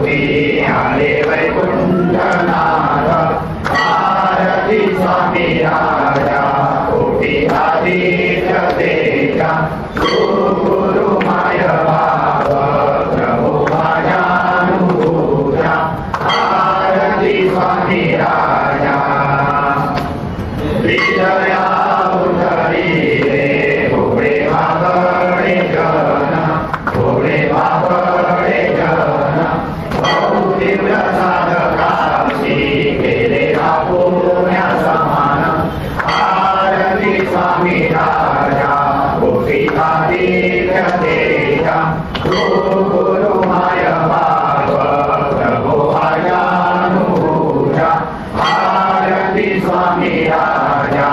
कोटी आले वैकुंठनाथ आरती स्वामी राजा कोटी आदित्य तेजा गुरु माय भाव प्रभु माझ्यानुभूजा आरती स्वामी राजा विजया उठली रे भोळे मागणे जन भोळे मागणे जन तीव्र साधकाशी केले पुण्या समान आरती स्वामी राजा कोटी आदित्य तेजा गुरु माय भाव प्रभु माझ्यानुभूजा आरती स्वामी राजा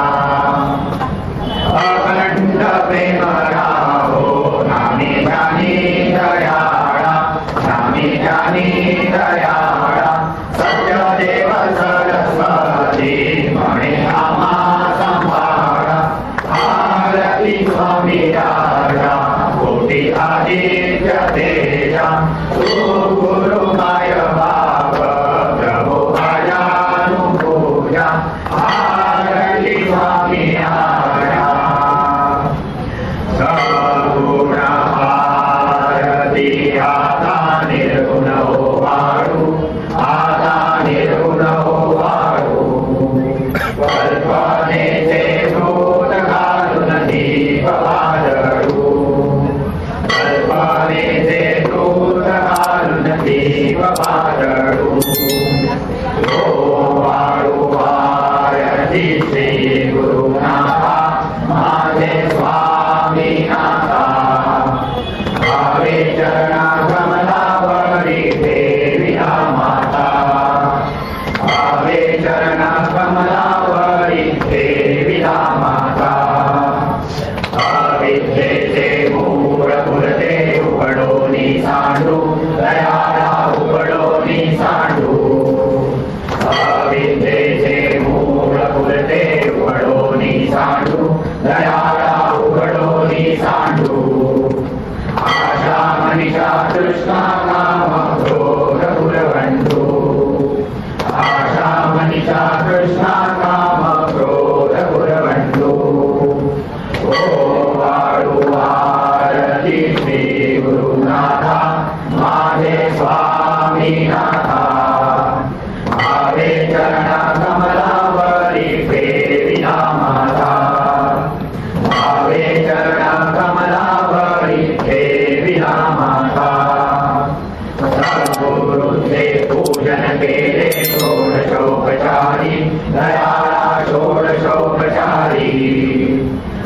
अखंड प्रेम राहो नामी जानी दयाळा नामी जानी दयाळा सत्य देव सरस्वती म्हणे आम्हा सांभाळा आरती स्वामी राजा कोटी आदित्य तेजा गुरु माय भाव प्रभु माझ्यानुभूजा आरती स्वामी राजा सगुण आरती आता निर्गुण वाळू आता निर्गुण वाळू कल्पनेचे भूत घालून दीप वाजळू कल्पनेचे भूत घालून दीप वाजळू वाळू आरती श्री गुरुनाथा माझे स्वामी नाथा भावे चरणा कमलावरी देविया माता भावे चरणा कमलावरी देविया माता अविद्येचे मूळ फुलते उघडोनी सांडू दयाळा उघडोनी सांडू अविद्येचे मूळ फुलते उघडोनी सांडू दयाळा उघडोनी सांडू आशा मनीषा कृष्णा काम क्रोध पुरवंडू आशा मनीषा कृष्णा काम क्रोध पुरवंडू ओ वाळू आरती श्री गुरुनाथा माझे स्वामी नाथा भावे चरणा कमलावरी फेरिला माता भावे चरणा कमलावरी फेरिला माता सद्गुरूंचे पूजन केले षोडशोपचारी दयाळा षोडशोपचारी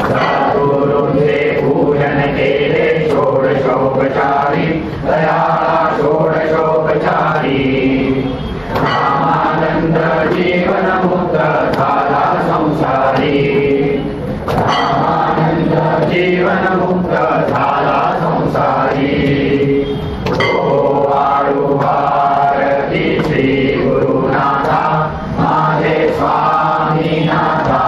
सद्गुरूंचे पूजन केले षोडशोपचारी दयाळा षोडशोपचारी रामानंद जीवन मुक्त झाला संसारी रामानंद जीवन मुक्त झाला संसारी वाळू आरती श्री गुरुनाथा माझे स्वामी नाथा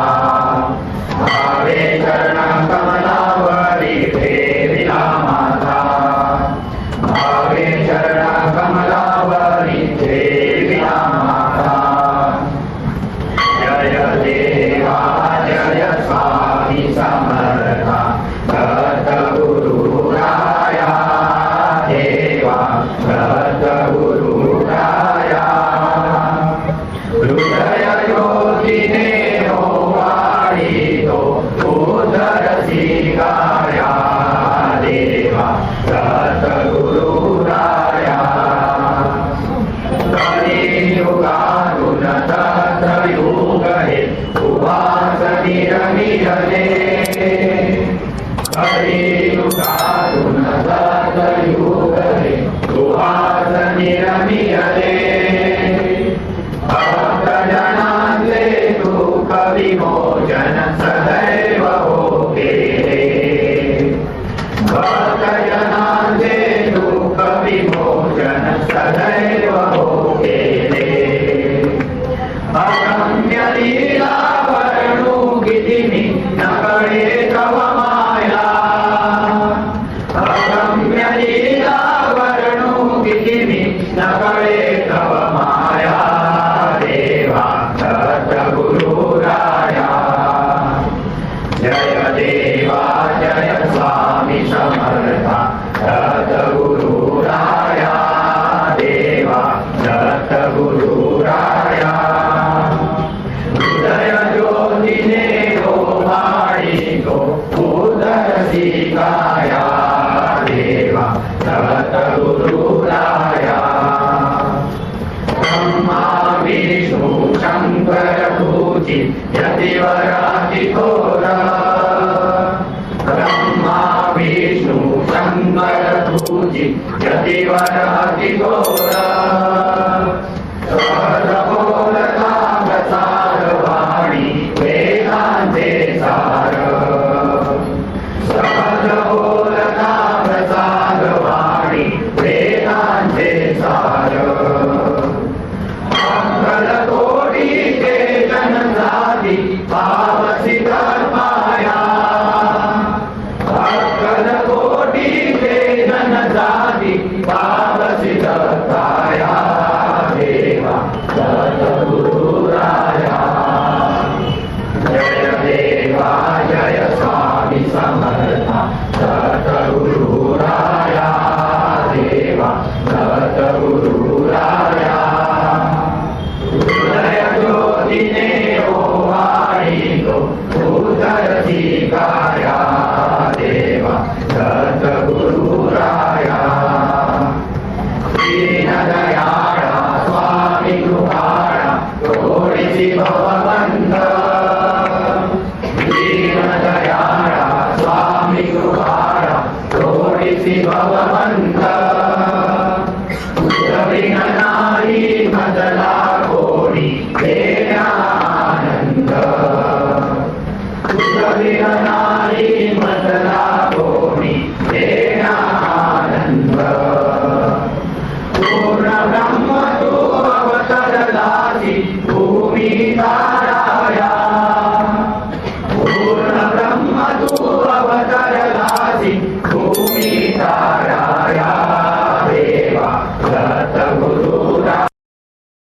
भावे चरणा कमलावरी ठेविला माता भावे चरणा कमलावरी ठेविला माता जय देवा जय स्वामी समर्था दत्त गुरु राया देवा दत्त गुरु राया हृदय ज्योतीने वाढितो उदर स्वीकार्या देवा दत्त गुरु राया कलियुगानुन तत्रयुग हे उवास निरमिरले कलियुगानुन तत्रयुग हे उवास यतिवर अतिघोर सहज बोलता प्रसार वाणी वेदांचे सार सहज बोलता प्रसार वाणी वेदांचे सार मंगल कोटीचे जनजाती पावसी धर्माया मंगल कोटीचे जनजाती पावसी धर्माया देवा सद्गुरुराया जय देवा जय स्वामी समर्था सद्गुरुराया देवा सद्गुरुराया हृदय ज्योतीने ओवाळीतो उदरती काया देवा सद्गुरुराया दीनदयाळा स्वामी कृपाळा थोडीशी भवबंध दीनदयाळा स्वामी कृपाळा थोडीशी भवबंध तुझविन नाही मजला कोणी देण्यानंद तुझविन नाही मजला कोणी देण्यानंद पूर्ण ब्रह्म तू अवतरलासी भूमी ताराया पूर्ण ब्रह्म तू अवतरलासी भूमी ताराया देवा सद्गुरु